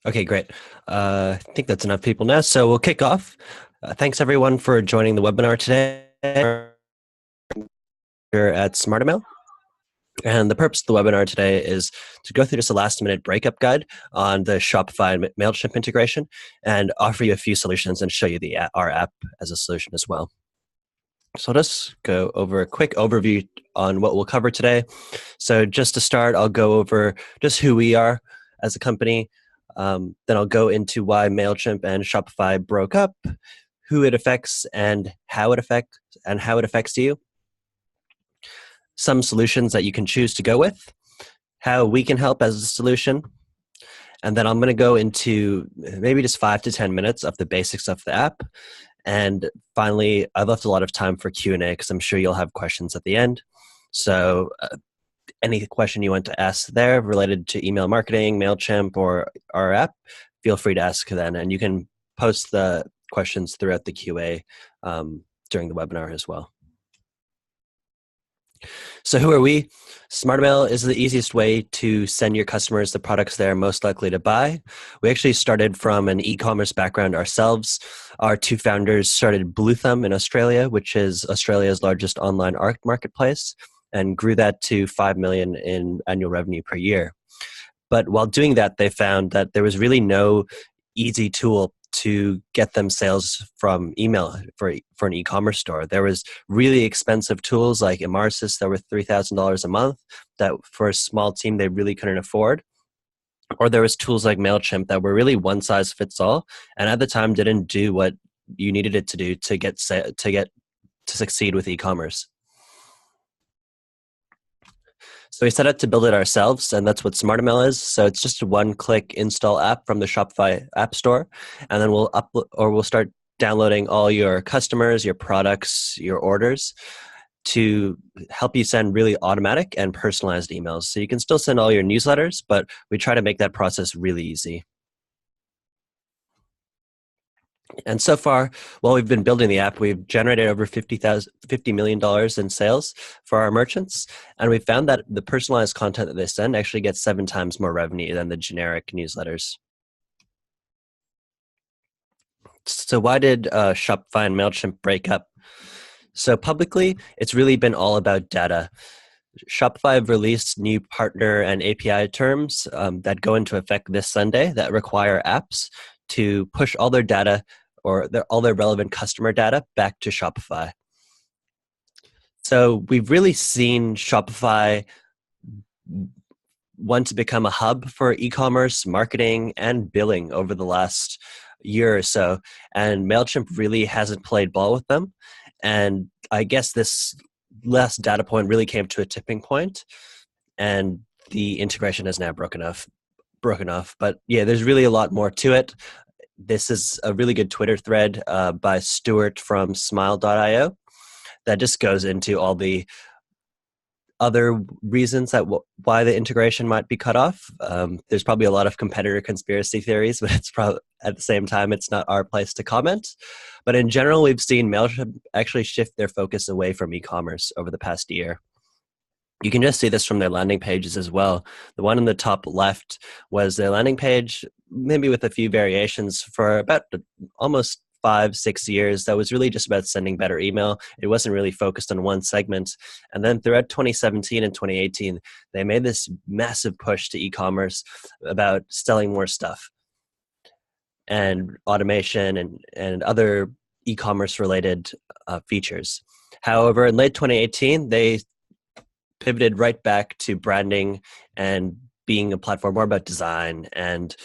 Okay, great. I think that's enough people now. So we'll kick off. Thanks everyone for joining the webinar today here at SmartML. And the purpose of the webinar today is to go through just a last minute breakup guide on the Shopify and Mailchimp integration and offer you a few solutions and show you our app as a solution as well. So I'll just go over a quick overview on what we'll cover today. So just to start, I'll go over just who we are as a company. Then I'll go into why Mailchimp and Shopify broke up, who it affects, and how it affects you. Some solutions that you can choose to go with, how we can help as a solution, and then I'm going to go into maybe just 5 to 10 minutes of the basics of the app. And finally, I've left a lot of time for Q&A because I'm sure you'll have questions at the end. So any question you want to ask there related to email marketing, Mailchimp, or our app, feel free to ask then. And you can post the questions throughout the QA during the webinar as well. So who are we? SmartMail is the easiest way to send your customers the products they're most likely to buy. We actually started from an e-commerce background ourselves. Our two founders started Blue Thumb in Australia, which is Australia's largest online art marketplace, and grew that to 5 million in annual revenue per year. But while doing that, they found that there was really no easy tool to get them sales from email for an e-commerce store. There was really expensive tools like Emarsys that were $3,000 a month that for a small team they really couldn't afford. Or there was tools like Mailchimp that were really one size fits all, and at the time didn't do what you needed it to do to succeed with e-commerce. So we set out to build it ourselves, and that's what SmartML is. So it's just a one-click install app from the Shopify App Store, and then we'll start downloading all your customers, your products, your orders to help you send really automatic and personalized emails. So you can still send all your newsletters, but we try to make that process really easy. And so far, while we've been building the app, we've generated over $50 million in sales for our merchants. And we found that the personalized content that they send actually gets 7 times more revenue than the generic newsletters. So why did Shopify and Mailchimp break up? So publicly, it's really been all about data. Shopify have released new partner and API terms that go into effect this Sunday that require apps to push all their data or all their relevant customer data back to Shopify. So we've really seen Shopify want to become a hub for e-commerce, marketing, and billing over the last year or so. And Mailchimp really hasn't played ball with them. And I guess this last data point really came to a tipping point, and the integration is now broken off. But yeah, there's really a lot more to it. This is a really good Twitter thread by Stuart from smile.io that just goes into all the other reasons that why the integration might be cut off. There's probably a lot of competitor conspiracy theories, but it's probably at the same time it's not our place to comment. But in general, we've seen Mailchimp actually shift their focus away from e-commerce over the past year. You can just see this from their landing pages as well. The one in the top left was their landing page, maybe with a few variations, for about almost 5-6 years. That was really just about sending better email. It wasn't really focused on one segment. And then throughout 2017 and 2018, they made this massive push to e-commerce about selling more stuff and automation and other e-commerce related features. However, in late 2018, they pivoted right back to branding and being a platform more about design and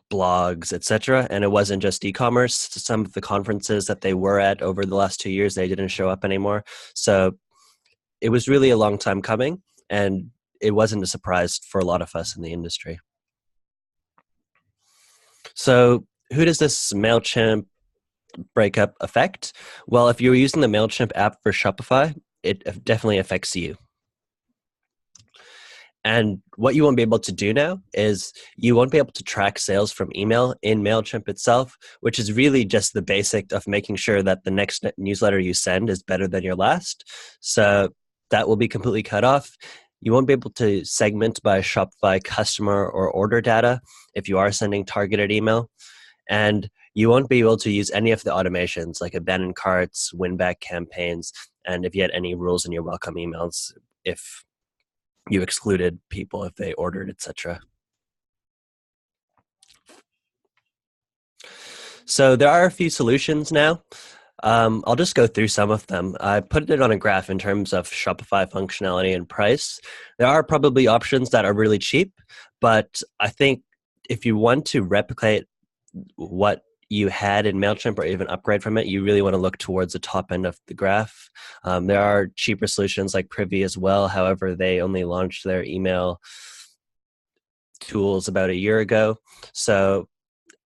blogs, etc. And it wasn't just e-commerce. Some of the conferences that they were at over the last 2 years, they didn't show up anymore. So it was really a long time coming, and it wasn't a surprise for a lot of us in the industry. So who does this Mailchimp breakup affect? Well, if you're using the Mailchimp app for Shopify, it definitely affects you. And what you won't be able to do now is you won't be able to track sales from email in Mailchimp itself, which is really just the basic of making sure that the next newsletter you send is better than your last. So that will be completely cut off. You won't be able to segment by Shopify customer or order data if you are sending targeted email. And you won't be able to use any of the automations like abandoned carts, win-back campaigns, and if you had any rules in your welcome emails, if you excluded people if they ordered, etc. So there are a few solutions now. I'll just go through some of them. I put it on a graph in terms of Shopify functionality and price. There are probably options that are really cheap, but I think if you want to replicate what you had in Mailchimp or even upgrade from it, you really want to look towards the top end of the graph. There are cheaper solutions like Privy as well. However, they only launched their email tools about a year ago. So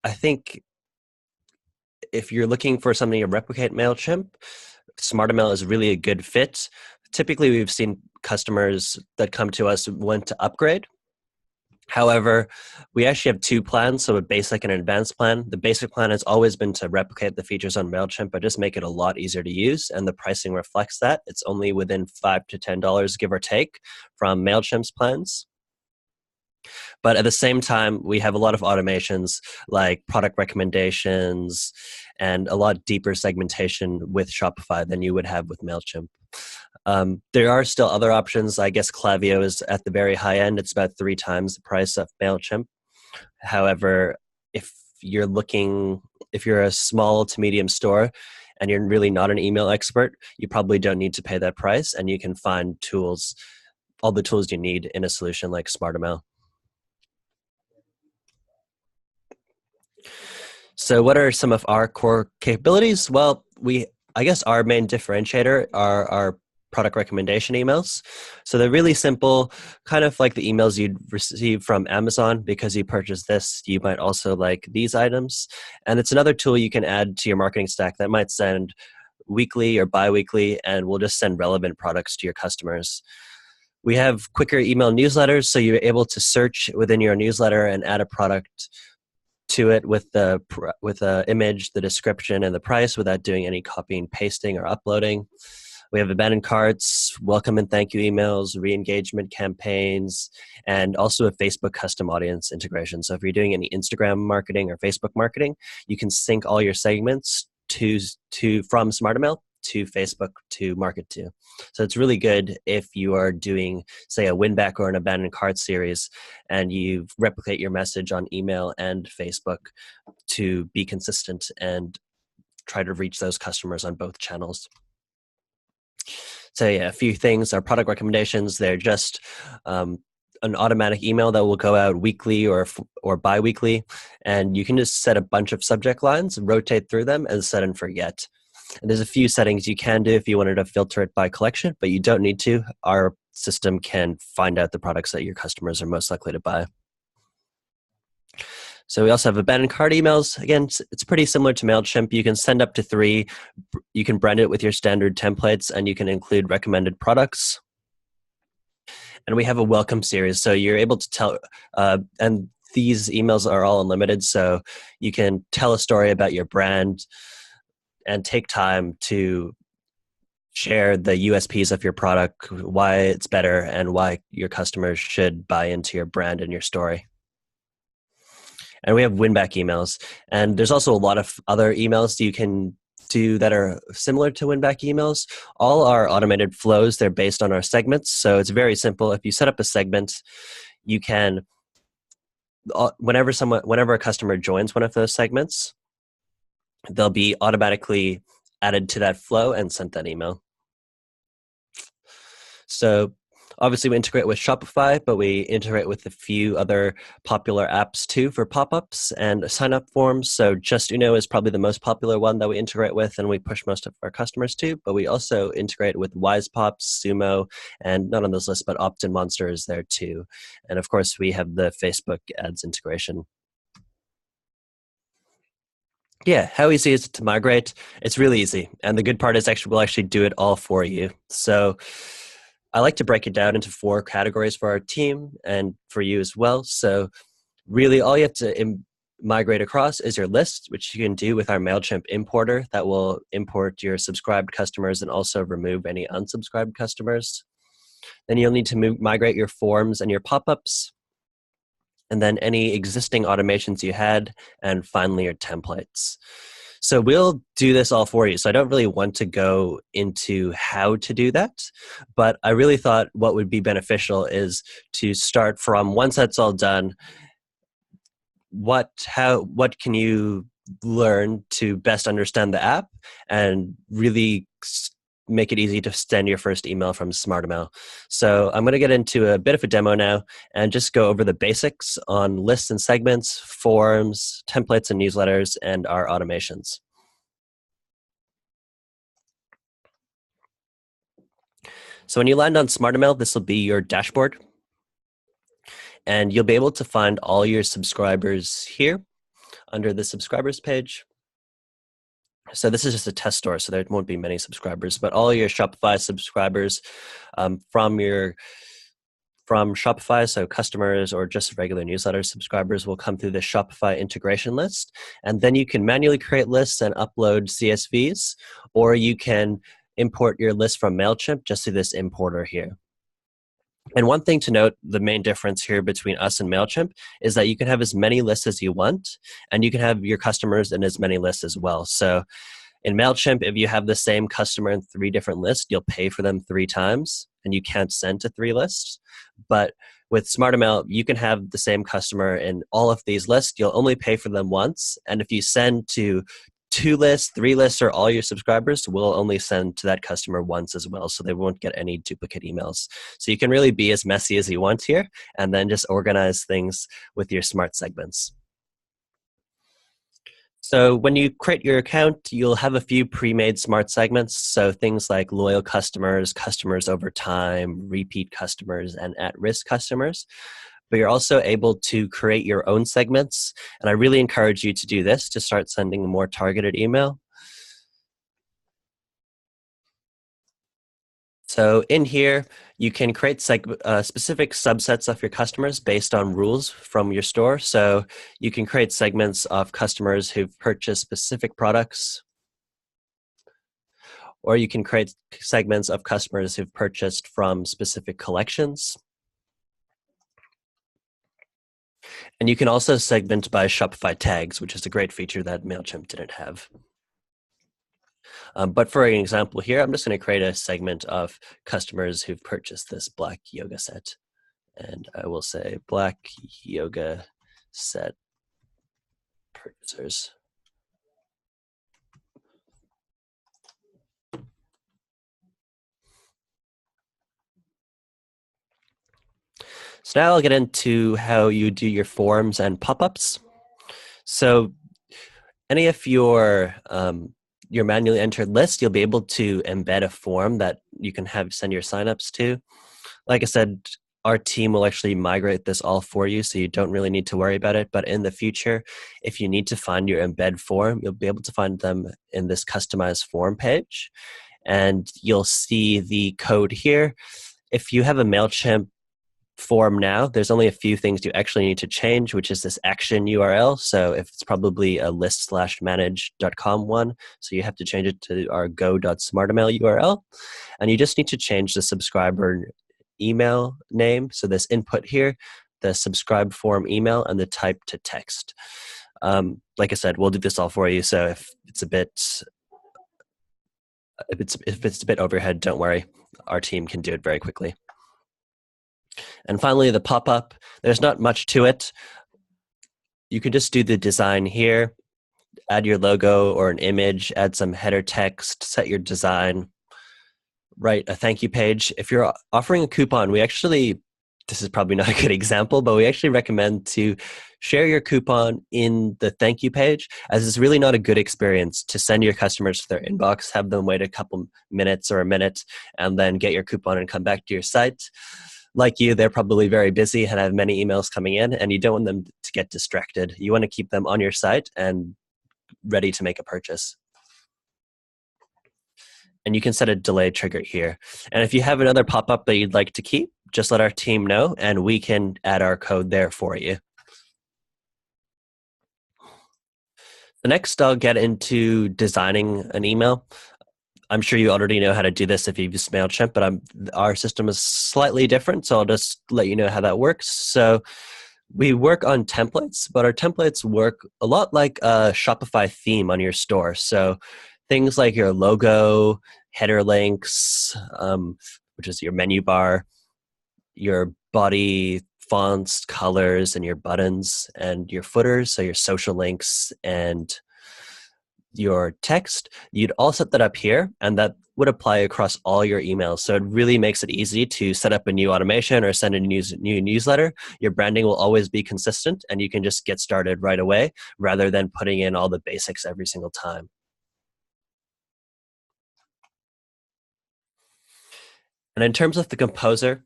I think if you're looking for something to replicate Mailchimp, SmartML is really a good fit. Typically, we've seen customers that come to us want to upgrade. However, we actually have two plans, so a basic and an advanced plan. The basic plan has always been to replicate the features on Mailchimp, but just make it a lot easier to use, and the pricing reflects that. It's only within $5 to $10, give or take, from Mailchimp's plans. But at the same time, we have a lot of automations like product recommendations and a lot deeper segmentation with Shopify than you would have with Mailchimp. There are still other options. I guess Klaviyo is at the very high end. It's about 3 times the price of Mailchimp. However, if you're a small to medium store and you're really not an email expert, you probably don't need to pay that price, and you can find tools, all the tools you need in a solution like SmartML. So what are some of our core capabilities? Well, I guess our main differentiator are our product recommendation emails. So they're really simple, kind of like the emails you'd receive from Amazon. Because you purchased this, you might also like these items. And it's another tool you can add to your marketing stack that might send weekly or bi-weekly and will just send relevant products to your customers. We have quicker email newsletters, so you're able to search within your newsletter and add a product to it with the image, the description, and the price without doing any copying, pasting, or uploading. We have abandoned carts, welcome and thank you emails, re-engagement campaigns, and also a Facebook custom audience integration. So if you're doing any Instagram marketing or Facebook marketing, you can sync all your segments from SmartML to Facebook to market to. So it's really good if you are doing, say, a win-back or an abandoned cart series, and you replicate your message on email and Facebook to be consistent and try to reach those customers on both channels. So yeah, a few things. Our product recommendations, they're just an automatic email that will go out weekly or bi-weekly, and you can just set a bunch of subject lines, rotate through them, and set and forget. And there's a few settings you can do if you wanted to filter it by collection, but you don't need to. Our system can find out the products that your customers are most likely to buy. So we also have abandoned cart emails. Again, it's pretty similar to Mailchimp. You can send up to 3. You can brand it with your standard templates, and you can include recommended products. And we have a welcome series. So you're able to tell, and these emails are all unlimited. So you can tell a story about your brand and take time to share the USPs of your product, why it's better, and why your customers should buy into your brand and your story. And we have win-back emails. And there's also a lot of other emails you can do that are similar to win-back emails. All our automated flows, they're based on our segments. So it's very simple. If you set up a segment, you can, whenever a customer joins one of those segments, they'll be automatically added to that flow and sent that email. So obviously we integrate with Shopify, but we integrate with a few other popular apps too for Popups and sign-up forms. So Just Uno is probably the most popular one that we integrate with and we push most of our customers to, but we also integrate with WisePops, Sumo, and not on this list, but Opt-in Monster is there too. And of course we have the Facebook ads integration. Yeah, how easy is it to migrate? It's really easy. And the good part is we'll actually do it all for you. So I like to break it down into 4 categories for our team and for you as well. So really all you have to migrate across is your list, which you can do with our Mailchimp importer that will import your subscribed customers and also remove any unsubscribed customers. Then you'll need to migrate your forms and your pop-ups, and then any existing automations you had, and finally your templates. So we'll do this all for you. So I don't really want to go into how to do that, but I really thought what would be beneficial is to start from, once that's all done, what can you learn to best understand the app and really make it easy to send your first email from SmartML. So I'm going to get into a bit of a demo now and just go over the basics on lists and segments, forms, templates and newsletters, and our automations. So when you land on SmartML, this will be your dashboard. And you'll be able to find all your subscribers here under the subscribers page. So this is just a test store, so there won't be many subscribers, but all your Shopify subscribers from Shopify, so customers or just regular newsletter subscribers will come through the Shopify integration list. And then you can manually create lists and upload CSVs, or you can import your list from Mailchimp just through this importer here. And one thing to note, the main difference here between us and Mailchimp is that you can have as many lists as you want, and you can have your customers in as many lists as well. So in Mailchimp, if you have the same customer in 3 different lists, you'll pay for them 3 times, and you can't send to 3 lists. But with SmartML, you can have the same customer in all of these lists. You'll only pay for them once, and if you send to 2 lists, 3 lists, or all your subscribers, we'll only send to that customer once as well, so they won't get any duplicate emails. So you can really be as messy as you want here, and then just organize things with your smart segments. So when you create your account, you'll have a few pre-made smart segments. So things like loyal customers, customers over time, repeat customers, and at-risk customers. But you're also able to create your own segments. And I really encourage you to do this to start sending a more targeted email. So in here, you can create specific subsets of your customers based on rules from your store. So you can create segments of customers who've purchased specific products, or you can create segments of customers who've purchased from specific collections. And you can also segment by Shopify tags, which is a great feature that Mailchimp didn't have. But for an example here, I'm just going to create a segment of customers who've purchased this black yoga set. And I will say black yoga set purchasers. So now I'll get into how you do your forms and pop-ups. So any of your manually entered list, you'll be able to embed a form that you can send your signups to. Like I said, our team will actually migrate this all for you, so you don't really need to worry about it. But in the future, if you need to find your embed form, you'll be able to find them in this customized form page. And you'll see the code here. If you have a Mailchimp form now, there's only a few things you actually need to change, which is this action URL. So if it's probably a list/manage.com one, so you have to change it to our go.smartml URL. And you just need to change the subscriber email name. So this input here, the subscribe form email, and the type to text. Like I said, we'll do this all for you. So if it's a bit overhead, don't worry. Our team can do it very quickly. And finally, the pop-up. There's not much to it. You can just do the design here, add your logo or an image, add some header text, set your design, write a thank you page. If you're offering a coupon, this is probably not a good example, but we actually recommend to share your coupon in the thank you page, as it's really not a good experience to send your customers to their inbox, have them wait a couple minutes or a minute, and then get your coupon and come back to your site. Like you, they're probably very busy and have many emails coming in, and you don't want them to get distracted. You want to keep them on your site and ready to make a purchase. And you can set a delay trigger here. And if you have another pop-up that you'd like to keep, just let our team know, and we can add our code there for you. The next, I'll get into designing an email. I'm sure you already know how to do this if you've used Mailchimp, but our system is slightly different, so I'll just let you know how that works. So we work on templates, but our templates work a lot like a Shopify theme on your store. So things like your logo, header links, which is your menu bar, your body fonts, colors, and your buttons, and your footers, so your social links and your text, you'd all set that up here, and that would apply across all your emails. So it really makes it easy to set up a new automation or send a new newsletter. Your branding will always be consistent, and you can just get started right away rather than putting in all the basics every single time. And in terms of the composer,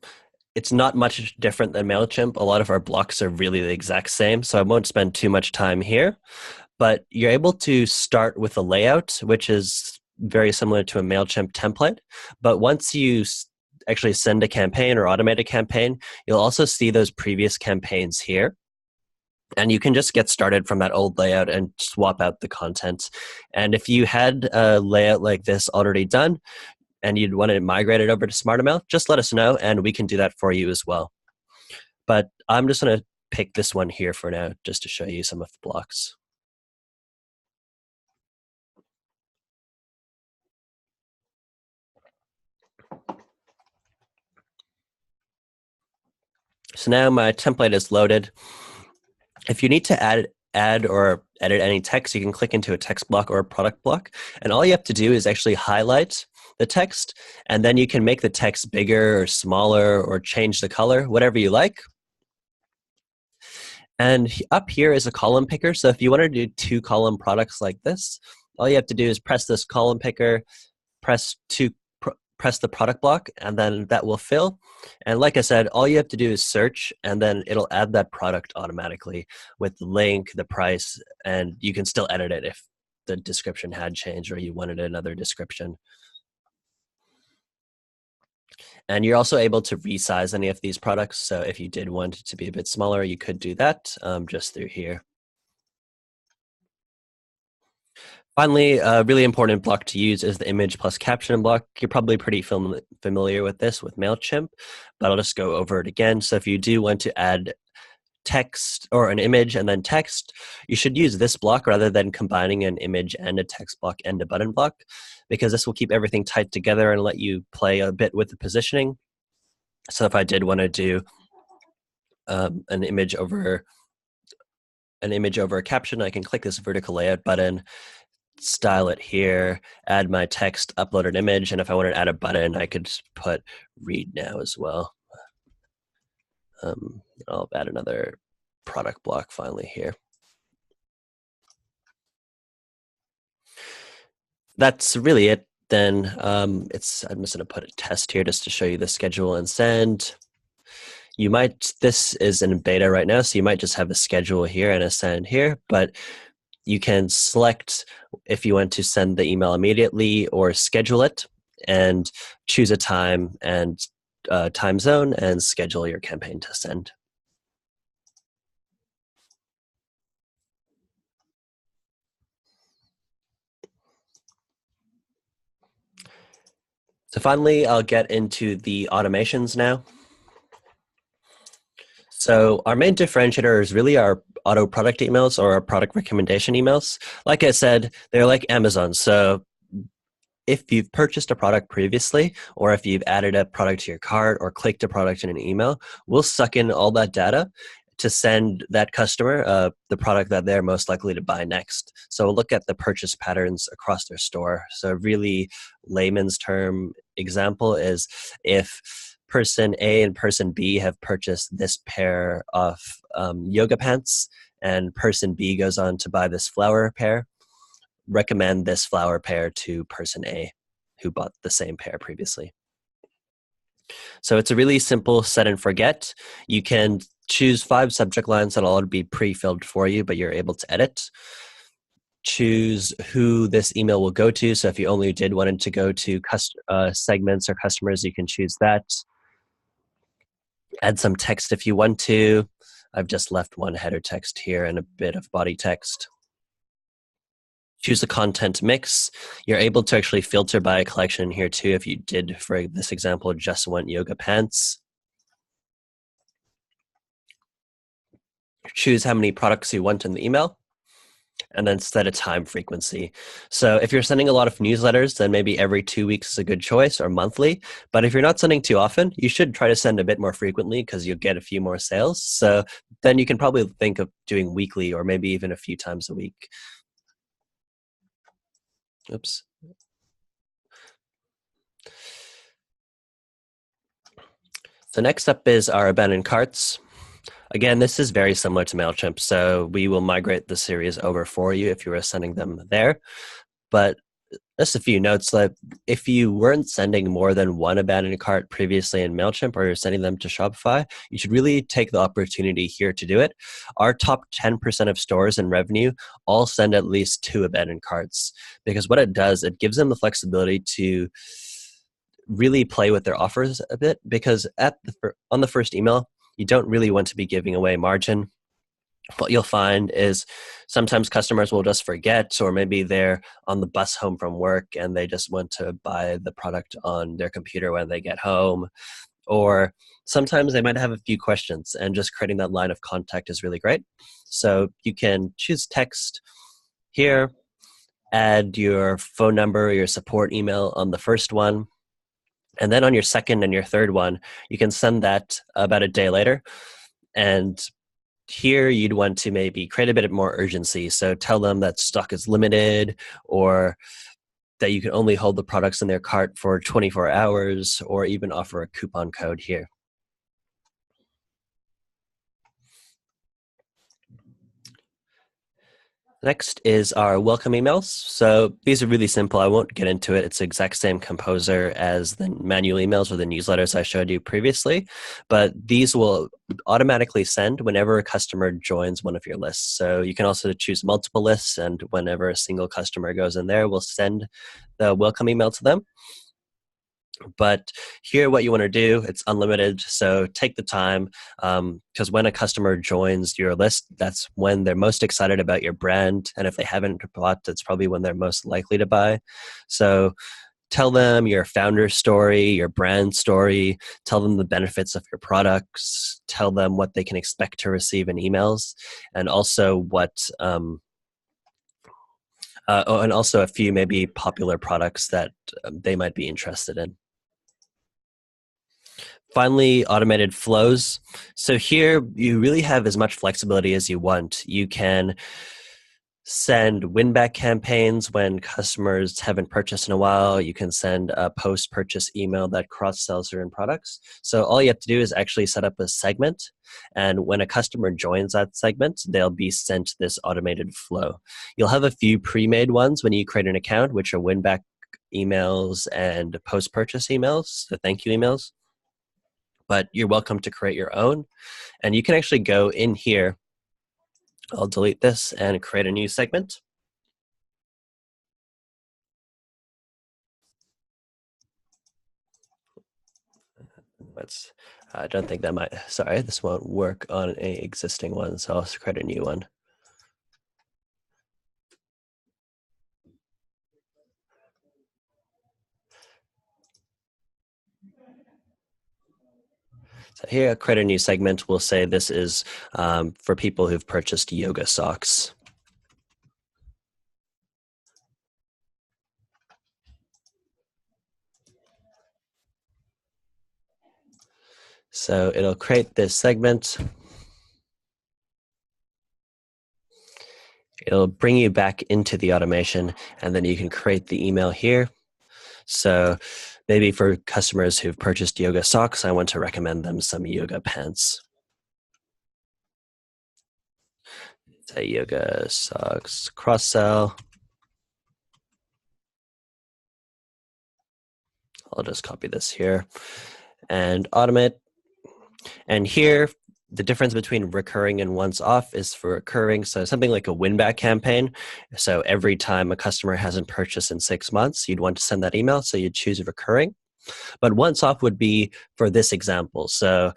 it's not much different than MailChimp. A lot of our blocks are really the exact same, so I won't spend too much time here. But you're able to start with a layout, which is very similar to a MailChimp template. But once you actually send a campaign or automate a campaign, you'll also see those previous campaigns here. And you can just get started from that old layout and swap out the content. And if you had a layout like this already done and you'd want to migrate it over to SmartML, just let us know and we can do that for you as well. But I'm just going to pick this one here for now just to show you some of the blocks. So now my template is loaded. If you need to add or edit any text, you can click into a text block or a product block. And all you have to do is actually highlight the text, and then you can make the text bigger or smaller or change the color, whatever you like. And up here is a column picker. So if you want to do 2-column products like this, all you have to do is press this column picker, press the product block, and then that will fill. And like I said, all you have to do is search, and then it'll add that product automatically with the link, the price, and you can still edit it if the description had changed or you wanted another description. And you're also able to resize any of these products. So if you did want it to be a bit smaller, you could do that just through here. Finally, a really important block to use is the image plus caption block. You're probably pretty familiar with this with Mailchimp, but I'll just go over it again. So if you do want to add text or an image and then text, you should use this block rather than combining an image and a text block and a button block, because this will keep everything tight together and let you play a bit with the positioning. So if I did want to do an image over a caption, I can click this vertical layout button, style it here, add my text, upload an image, and if I wanted to add a button, I could put read now as well. I'll add another product block finally here. That's really it then. I'm just going to put a test here just to show you the schedule and send. This is in beta right now, so you might just have a schedule here and a send here, but you can select if you want to send the email immediately or schedule it, and choose a time and time zone and schedule your campaign to send. So finally, I'll get into the automations now. So our main differentiator is really our auto product emails or our product recommendation emails. Like I said, they're like Amazon. So if you've purchased a product previously, or if you've added a product to your cart or clicked a product in an email, we'll suck in all that data to send that customer the product that they're most likely to buy next. So we'll look at the purchase patterns across their store. So a really layman's term example is if person A and person B have purchased this pair of yoga pants, and person B goes on to buy this flower pair, recommend this flower pair to person A who bought the same pair previously. So it's a really simple set and forget. You can choose 5 subject lines that'll all be pre-filled for you, but you're able to edit. Choose who this email will go to. So if you only did want it to go to segments or customers, you can choose that. Add some text if you want to. I've just left one header text here and a bit of body text. choose the content mix. You're able to actually filter by a collection here too if you did, for this example, just want yoga pants. Choose how many products you want in the email, and then set a time frequency. So if you're sending a lot of newsletters, then maybe every 2 weeks is a good choice, or monthly. But if you're not sending too often, you should try to send a bit more frequently because you'll get a few more sales. So then you can probably think of doing weekly or maybe even a few times a week. Oops. So next up is our abandoned carts. Again, this is very similar to Mailchimp, so we will migrate the series over for you if you were sending them there. But just a few notes, like if you weren't sending more than one abandoned cart previously in Mailchimp, or you're sending them to Shopify, you should really take the opportunity here to do it. Our top 10% of stores in revenue all send at least 2 abandoned carts, because what it does, it gives them the flexibility to really play with their offers a bit, because on the first email, you don't really want to be giving away margin. What you'll find is sometimes customers will just forget, or maybe they're on the bus home from work and they just want to buy the product on their computer when they get home. Or sometimes they might have a few questions, and just creating that line of contact is really great. So you can choose text here, add your phone number, your support email on the first one. And then on your second and your third one, you can send that about a day later. And here you'd want to maybe create a bit more urgency. So tell them that stock is limited, or that you can only hold the products in their cart for 24 hours, or even offer a coupon code here. Next is our welcome emails. So these are really simple. I won't get into it. It's the exact same composer as the manual emails or the newsletters I showed you previously, but these will automatically send whenever a customer joins one of your lists. So you can also choose multiple lists, and whenever a single customer goes in there, we'll send the welcome email to them. But here, what you want to do, it's unlimited, so take the time, because when a customer joins your list, that's when they're most excited about your brand, and if they haven't bought, that's probably when they're most likely to buy. So tell them your founder story, your brand story, tell them the benefits of your products, tell them what they can expect to receive in emails, and also and also a few maybe popular products that they might be interested in. Finally, automated flows. So here you really have as much flexibility as you want. You can send win-back campaigns when customers haven't purchased in a while. You can send a post-purchase email that cross-sells certain products. So all you have to do is actually set up a segment, and when a customer joins that segment, they'll be sent this automated flow. You'll have a few pre-made ones when you create an account, which are win-back emails and post-purchase emails, the thank you emails. But you're welcome to create your own. And you can actually go in here. I'll delete this and create a new segment. I don't think that might, sorry, this won't work on an existing one, so I'll create a new one. So here, I'll create a new segment. We'll say this is for people who've purchased yoga socks. So it'll create this segment. It'll bring you back into the automation, and then you can create the email here. So maybe for customers who've purchased yoga socks, I want to recommend them some yoga pants. Say yoga socks cross-sell. I'll just copy this here and automate. And here, the difference between recurring and once off is for recurring. So something like a win-back campaign. So every time a customer hasn't purchased in 6 months, you'd want to send that email. So you'd choose recurring. But once off would be for this example. So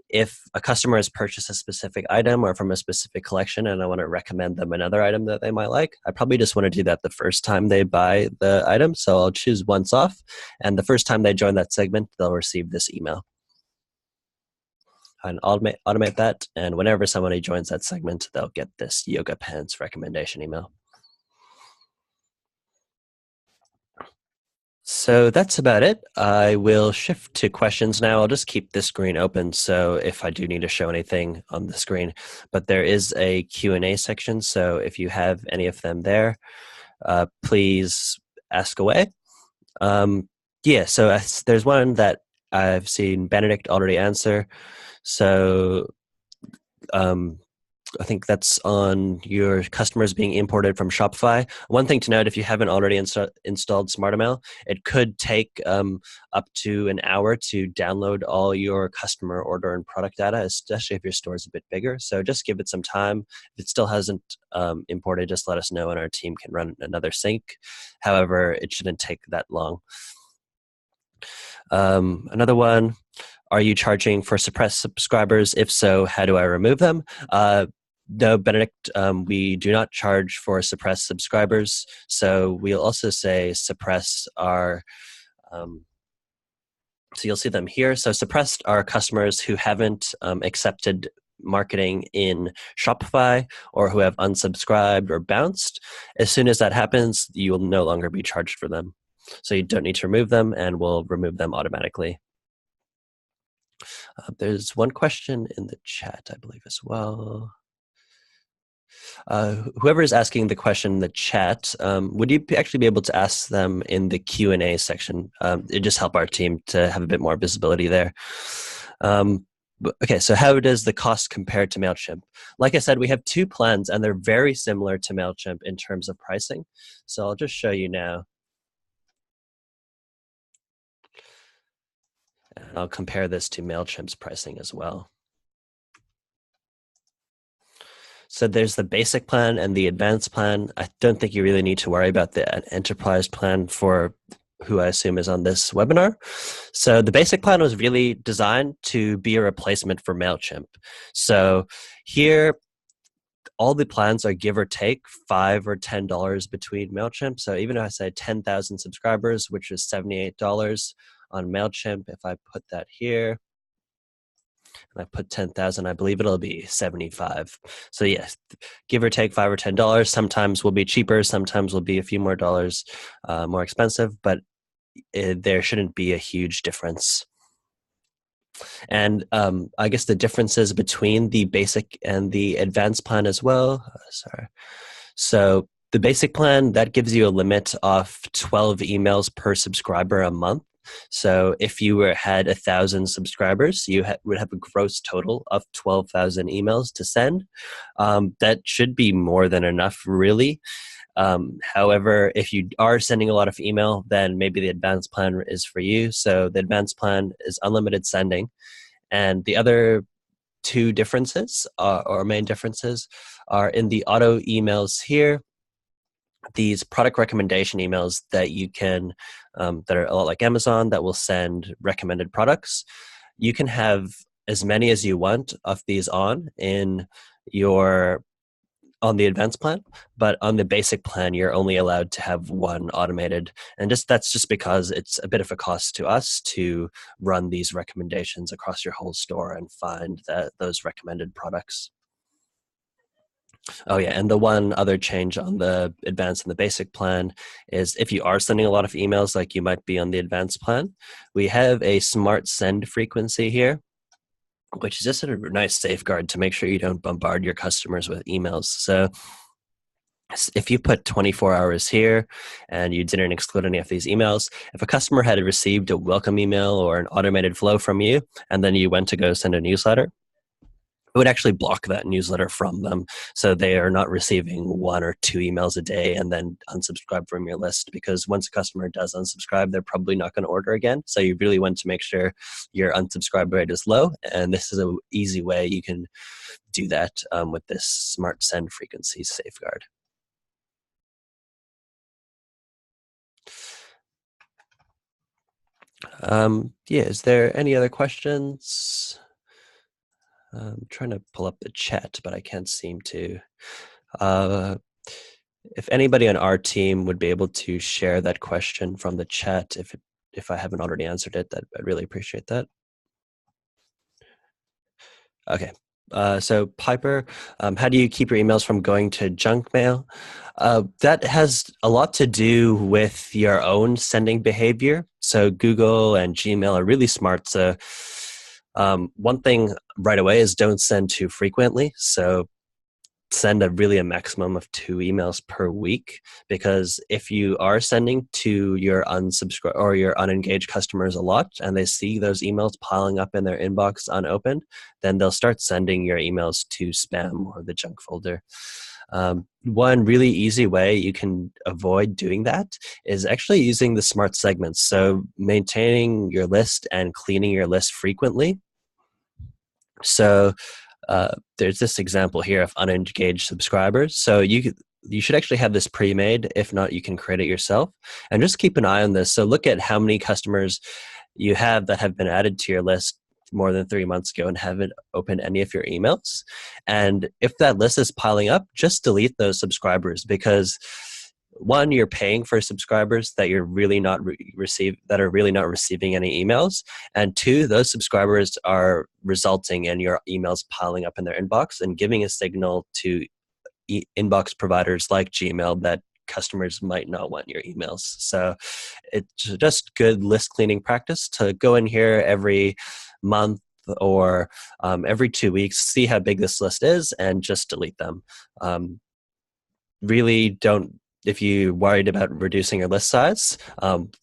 if a customer has purchased a specific item or from a specific collection and I want to recommend them another item that they might like, I probably just want to do that the first time they buy the item. So I'll choose once off, and the first time they join that segment, they'll receive this email. And automate that, and whenever somebody joins that segment, they'll get this yoga pants recommendation email. So that's about it. I will shift to questions now. I'll just keep this screen open, so if I do need to show anything on the screen. But there is a Q&A section, so if you have any of them there, please ask away. Yeah, so there's one that I've seen Benedict already answer. So I think that's on your customers being imported from Shopify. One thing to note, if you haven't already installed SmartML, it could take up to an hour to download all your customer order and product data, especially if your store is a bit bigger. So just give it some time. If it still hasn't imported, just let us know and our team can run another sync. However, it shouldn't take that long. Another one, are you charging for suppressed subscribers? If so, how do I remove them? No, Benedict, we do not charge for suppressed subscribers. So we'll also say suppress our, so you'll see them here. So suppressed are customers who haven't accepted marketing in Shopify or who have unsubscribed or bounced. As soon as that happens, you will no longer be charged for them. So you don't need to remove them, and we'll remove them automatically. There's one question in the chat, I believe, as well. Whoever is asking the question in the chat, would you actually be able to ask them in the Q&A section? It just help our team to have a bit more visibility there. Okay, so how does the cost compare to Mailchimp? Like I said, we have two plans, and they're very similar to Mailchimp in terms of pricing. So I'll just show you now. And I'll compare this to Mailchimp's pricing as well. So there's the basic plan and the advanced plan. I don't think you really need to worry about the enterprise plan for who I assume is on this webinar. So the basic plan was really designed to be a replacement for Mailchimp. So here, all the plans are give or take $5 or $10 between Mailchimp. So even if I say 10,000 subscribers, which is $78 on Mailchimp, if I put that here, and I put 10,000, I believe it'll be 75. So yes, give or take $5 or $10. Sometimes will be cheaper, sometimes will be a few more dollars more expensive, but there shouldn't be a huge difference. And I guess the differences between the basic and the advanced plan as well. Sorry. So the basic plan, that gives you a limit of 12 emails per subscriber a month. So if you had 1,000 subscribers, you would have a gross total of 12,000 emails to send. That should be more than enough, really. However, if you are sending a lot of email, then maybe the advanced plan is for you. So the advanced plan is unlimited sending. And the other two differences, or main differences, are in the auto emails here. These product recommendation emails that you can, that are a lot like Amazon, that will send recommended products. You can have as many as you want of these on the advanced plan, but on the basic plan, you're only allowed to have one automated. And that's just because it's a bit of a cost to us to run these recommendations across your whole store and find those recommended products. Oh yeah, and the one other change on the advanced and the basic plan is if you are sending a lot of emails like you might be on the advanced plan, we have a smart send frequency here, which is just a nice safeguard to make sure you don't bombard your customers with emails. So if you put 24 hours here and you didn't exclude any of these emails, if a customer had received a welcome email or an automated flow from you, and then you went to go send a newsletter, it would actually block that newsletter from them. So they are not receiving 1 or 2 emails a day and then unsubscribe from your list, because once a customer does unsubscribe, they're probably not going to order again. So you really want to make sure your unsubscribe rate is low. And this is an easy way you can do that with this smart send frequency safeguard. Yeah, is there any other questions? I'm trying to pull up the chat, but I can't seem to. If anybody on our team would be able to share that question from the chat, if I haven't already answered it, I'd really appreciate that. Okay. So Piper, how do you keep your emails from going to junk mail? That has a lot to do with your own sending behavior. So Google and Gmail are really smart. So one thing right away is don't send too frequently. So send a maximum of 2 emails per week, because if you are sending to your unsubscribed or your unengaged customers a lot and they see those emails piling up in their inbox unopened, then they'll start sending your emails to spam or the junk folder. One really easy way you can avoid doing that is actually using the smart segments. So maintaining your list and cleaning your list frequently. So there's this example here of unengaged subscribers. So you should actually have this pre-made. If not, you can create it yourself. And just keep an eye on this. So look at how many customers you have that have been added to your list more than 3 months ago and haven't opened any of your emails. And if that list is piling up, just delete those subscribers, because one, you're paying for subscribers that you're really not that are really not receiving any emails, and two, those subscribers are resulting in your emails piling up in their inbox and giving a signal to inbox providers like Gmail that customers might not want your emails. So it's just good list cleaning practice to go in here every month or every 2 weeks, see how big this list is, and just delete them. Really don't. If you're worried about reducing your list size,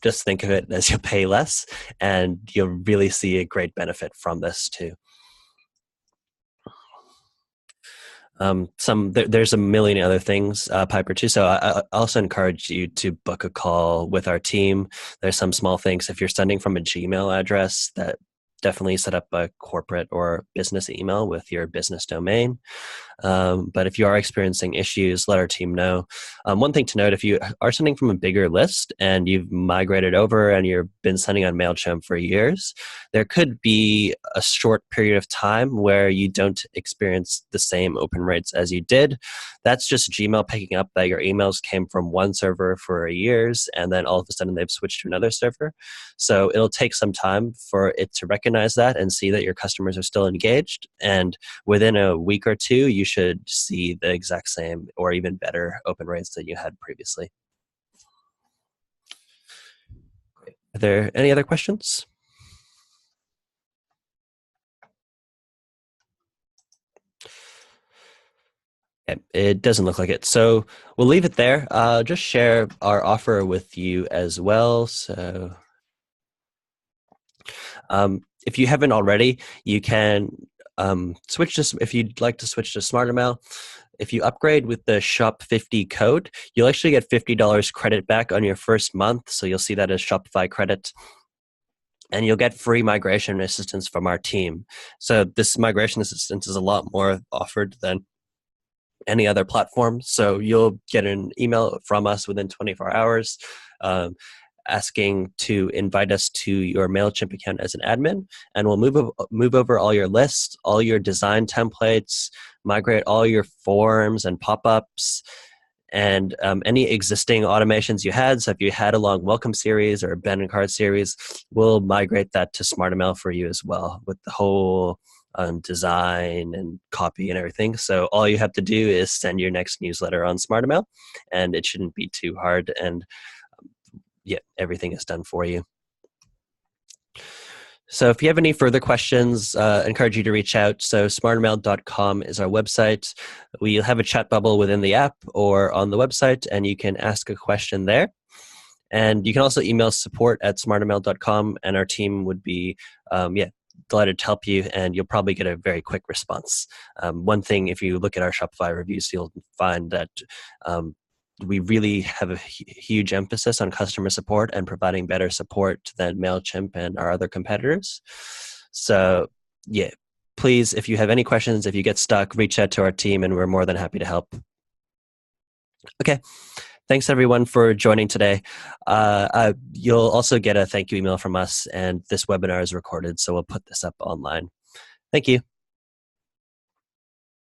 just think of it as you'll pay less, and you'll really see a great benefit from this too. There's a million other things, Piper, too. So I also encourage you to book a call with our team. There's some small things. If you're sending from a Gmail address, that definitely set up a corporate or business email with your business domain. But if you are experiencing issues, let our team know. One thing to note, if you are sending from a bigger list and you've migrated over and you've been sending on Mailchimp for years, there could be a short period of time where you don't experience the same open rates as you did. That's just Gmail picking up that your emails came from one server for years and then all of a sudden they've switched to another server. So it'll take some time for it to recognize that and see that your customers are still engaged. And within a week or two, you should see the exact same or even better open rates that you had previously. Are there any other questions? It doesn't look like it. So we'll leave it there. Just share our offer with you as well. So if you haven't already, you can switch to, if you'd like to switch to SmartML. If you upgrade with the Shop 50 code, you'll actually get $50 credit back on your first month. So you'll see that as Shopify credit. And you'll get free migration assistance from our team. So this migration assistance is a lot more offered than any other platform. So you'll get an email from us within 24 hours asking to invite us to your Mailchimp account as an admin, and we'll move over all your lists, all your design templates, migrate all your forms and pop-ups, and any existing automations you had. So if you had a long welcome series or abandoned cart series, we'll migrate that to SmartML for you as well with the whole design and copy and everything. So all you have to do is send your next newsletter on SmartML, and it shouldn't be too hard. And yeah, everything is done for you. So if you have any further questions, I encourage you to reach out. So smartmail.com is our website. We'll have a chat bubble within the app or on the website, and you can ask a question there. And you can also email support@smartmail.com, and our team would be delighted to help you, and you'll probably get a very quick response. One thing, if you look at our Shopify reviews, you'll find that we really have a huge emphasis on customer support and providing better support than Mailchimp and our other competitors. So yeah, please, if you have any questions, if you get stuck, reach out to our team and we're more than happy to help. Okay. Thanks everyone for joining today. You'll also get a thank you email from us, and this webinar is recorded, so we'll put this up online. Thank you.